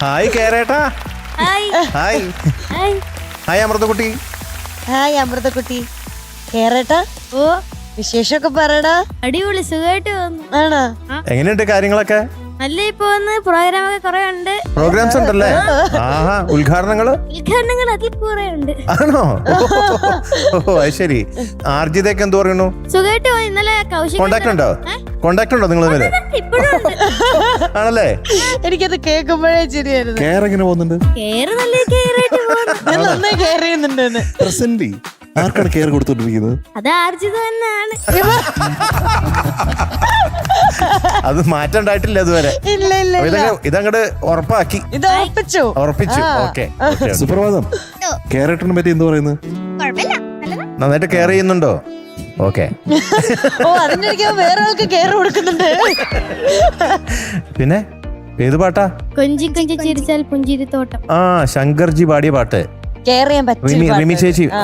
Hi കേരേട്ടാ. Hi hi അമൃതക്കുട്ടി. Hi അമൃതക്കുട്ടി. കേരേട്ടാ, ഓ വിശേഷമൊക്കെ പറയടാ. അടിപൊളി, സുഖമായിട്ട് വന്നു. ആണോ? എങ്ങനെയുണ്ട് കാര്യങ്ങളൊക്കെ? നല്ല ഇപ്പൊ വന്ന് പ്രോഗ്രാമൊക്കെ കുറെ ഉണ്ട്. പ്രോഗ്രാംസ് ഉണ്ടല്ലേ? ആഹാ, ഉദ്ഘാടനങ്ങൾ അതിൽ കുറെ ഉണ്ട്. ആണോ? ഓ അത് ശരി. ആർജിതയൊക്കെ എന്ത് പറയുന്നു? സുഖമായിട്ട് പോയി. ഇന്നലെ കോണ്ടാക്ട് ഉണ്ടോ? കോണ്ടാക്ട് ഉണ്ടോ നിങ്ങൾ തമ്മില്? ആണല്ലേ? എനിക്കത് കേൾക്കുമ്പോഴേ ശരിയായിരുന്നു. കെയർ എങ്ങനെ പോകുന്നുണ്ട്? നല്ല കേറായിട്ട് പോകുന്നു. നന്നായി കെയർ ചെയ്യുന്നുണ്ട്. പ്രസന്റ് ആർക്കാണ് കെയർ കൊടുത്തോണ്ടിരിക്കുന്നത്? അത് ആർജിത തന്നെയാണ്. അത് മാറ്റം ഉണ്ടായിട്ടില്ല ഇതുവരെ. ഇല്ല ഇല്ല ഇല്ല. ഇതങ്ങട് ഉറപ്പാക്കി. ഇത് ഉറപ്പിച്ചു. ഓക്കെ. സുപ്രഭാതം. കെയറേട്ടനെ പറ്റി എന്ത് പറയുന്നത്? നന്നായിട്ട് കെയർ ചെയ്യുന്നുണ്ടോ? ഓക്കെ. ഓ, അതിന്റെ ഇടയ്ക്ക് വേറെ ആൾക്ക് കെയർ കൊടുക്കുന്നുണ്ട്. പിന്നെ ഏത് പാട്ടാ? കൊഞ്ചി കൊഞ്ചി ചിരിച്ചാൽ പുഞ്ചിരിത്തോട്ടം. ആ, ശങ്കർജി പാടിയ പാട്ട്. കെയർ ചെയ്യാൻ പറ്റും.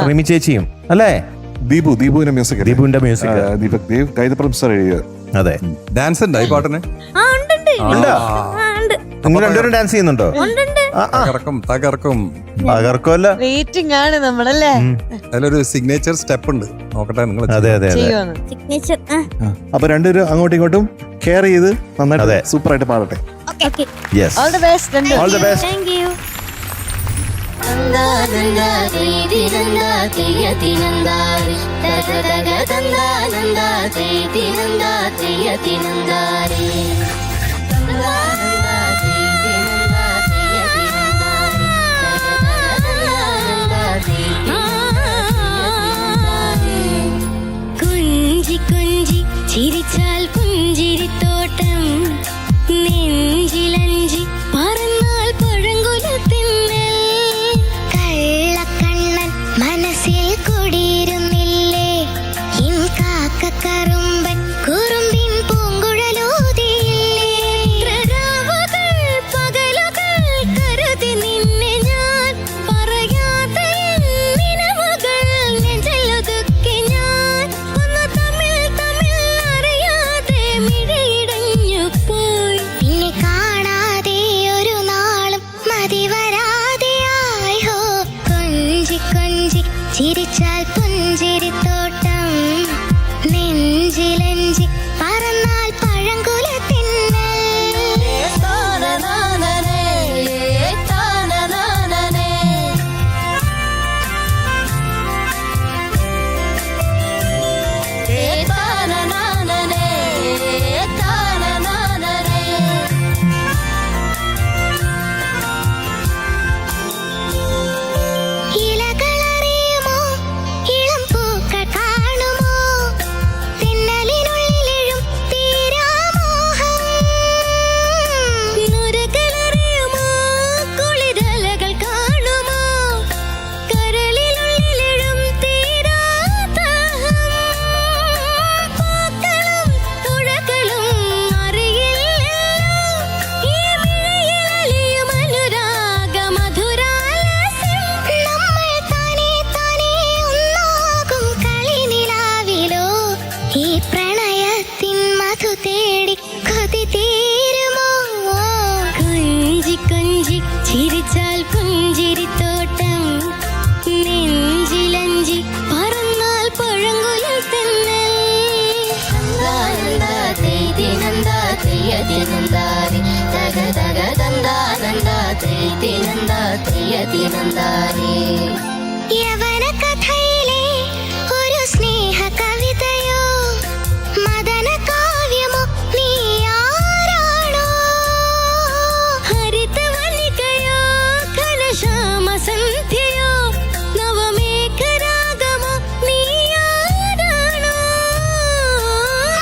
റിമി ചേച്ചിയും അല്ലേ? ദീപുവിന്റെ മ്യൂസിക്. ദീപുവിന്റെ മ്യൂസിക്. ദീപക് ദേവ് കൈതപ്രം സാർ എഴുതിയത്. അതെ. ഡാൻസ് ഉണ്ടോ ഈ പാട്ടിന്? നിങ്ങൾ രണ്ടുപേരും ഡാൻസ് ചെയ്യുന്നുണ്ടോ? തകർക്കും. തകർക്കുമല്ല. റേറ്റിംഗ് ആണ് നമ്മളല്ലേ? അതിലൊരു സിഗ്നേച്ചർ സ്റ്റെപ്പ് ഉണ്ട്, നോക്കട്ടെ നിങ്ങൾ. അതെ അതെ അതെ. സിഗ്നേച്ചർ. അപ്പൊ രണ്ടുപേരും അങ്ങോട്ടും ഇങ്ങോട്ടും കെയർ ചെയ്ത് നന്നായിട്ട് സൂപ്പർ ആയിട്ട് പാടട്ടെ. Yes. All the best. All the best. Thank you. കുഞ്ചി കുഞ്ചി ചിരിച്ചാൽ പുഞ്ചിരിത്തോട്ടം, നെഞ്ചിലഞ്ചി പറന്നാൽ പഴങ്കുലത്തിന്നൽ, കള്ളക്കണ്ണൻ മനസ്സിൽ കുടിയിരുന്നില്ലേ, ഇൻ കാക്കക്കറുമ്പൻ കുറുമ്പിൻ പൂങ്കുഴലൂതിയില്ലേ, രാവുകൾ പകലുകൾ കരുതി നിന്നെ ഞാൻ, പറയാതെ നിലവുകൾ നെഞ്ചിലൊതുക്കി ഞാൻ, ഒന്ന് തമ്മിൽ തമ്മിൽ അറിയാതെ മിഴിയിടഞ്ഞു പോയി, പിന്നെ കാണാതെ ഒരു നാളും മതി വരാതെയായി. ഹോ, കൊഞ്ചി കൊഞ്ചി ചിരിച്ചാൽ പുഞ്ചിരിത്തോട്ടം, നെഞ്ചിലഞ്ചി പറന്നാൽ പഴങ്കുലത്തിന്നൽ. ഇലകളറിയുമോ, ഇളം പൂക്കൾ കാണുമോ, തെന്നലിനുള്ളിലെഴും തീരാമോഹം, നുരകളറിയുമോ, കുളിരലകൾ കാണുമോ, കരളിനുള്ളിലെഴും തീരാദാഹം, പൂക്കളും തുഴകളും അറിയില്ലല്ലോ, ഈ മിഴിയിലലിയും അനുരാഗ മധുരാലസ്യം, നമ്മൾ താനേ താനേ ഒന്നാകും കളിനിലാവിലോ, ഈ പ്രണയത്തിൻ മധു തേടി കൊതി തീരുമോ, കൊഞ്ചി കൊഞ്ചി ചിരിച്ചാൽ പുഞ്ചിരിത്തോട്ടം, നെഞ്ചിലഞ്ചി പറന്നാൽ പഴങ്കുലൽ തെന്നൽ. യവന കഥയിലെ ഒരു സ്നേഹ കവിതയോ, മദന കാവ്യമോ, നീ ആരാണോ, ഹരിതവനികയോ, ഘനശ്യാമ സന്ധ്യയോ, നവമേഘരാഗമോ, നീ ആരാണോ,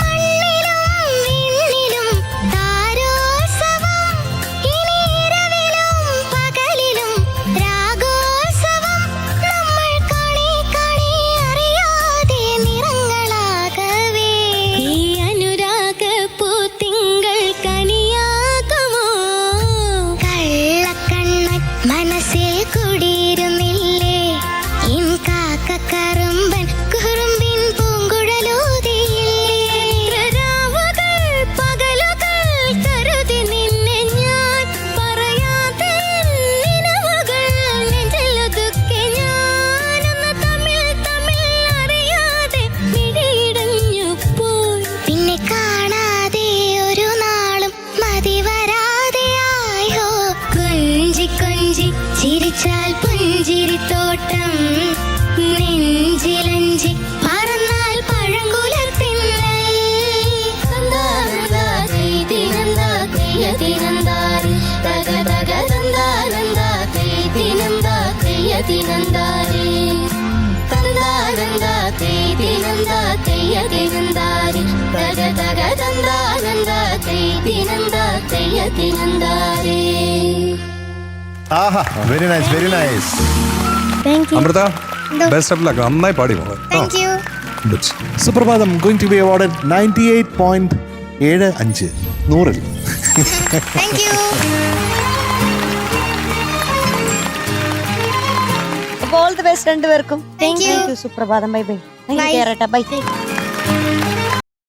മണ്ണിലും വിണ്ണിലും താരോത്സവം, ഇനി ഇരവിലും പകലിലും രാഗോത്സവം, നമ്മൾ ദിനന്ദാരേ തന്ദാനന്ദാ തേ ദിനന്ദാ തെയ്യ ദിനന്ദാരേ തഗ തഗ തന്ദാനന്ദാ തേ ദിനന്ദാ തെയ്യ ദിനന്ദാരേ. ആഹാ very nice very nice. Amrita best of luck. നന്നായി പാടി മോളെ. Thank you. സുപ്രഭാതം going to be awarded 98.75 100. Thank you. All the best രണ്ടുപേർക്കും. Thank you. സുപ്രഭാതം. Bye bye. Bye. കേറട്ടെ. ബൈ.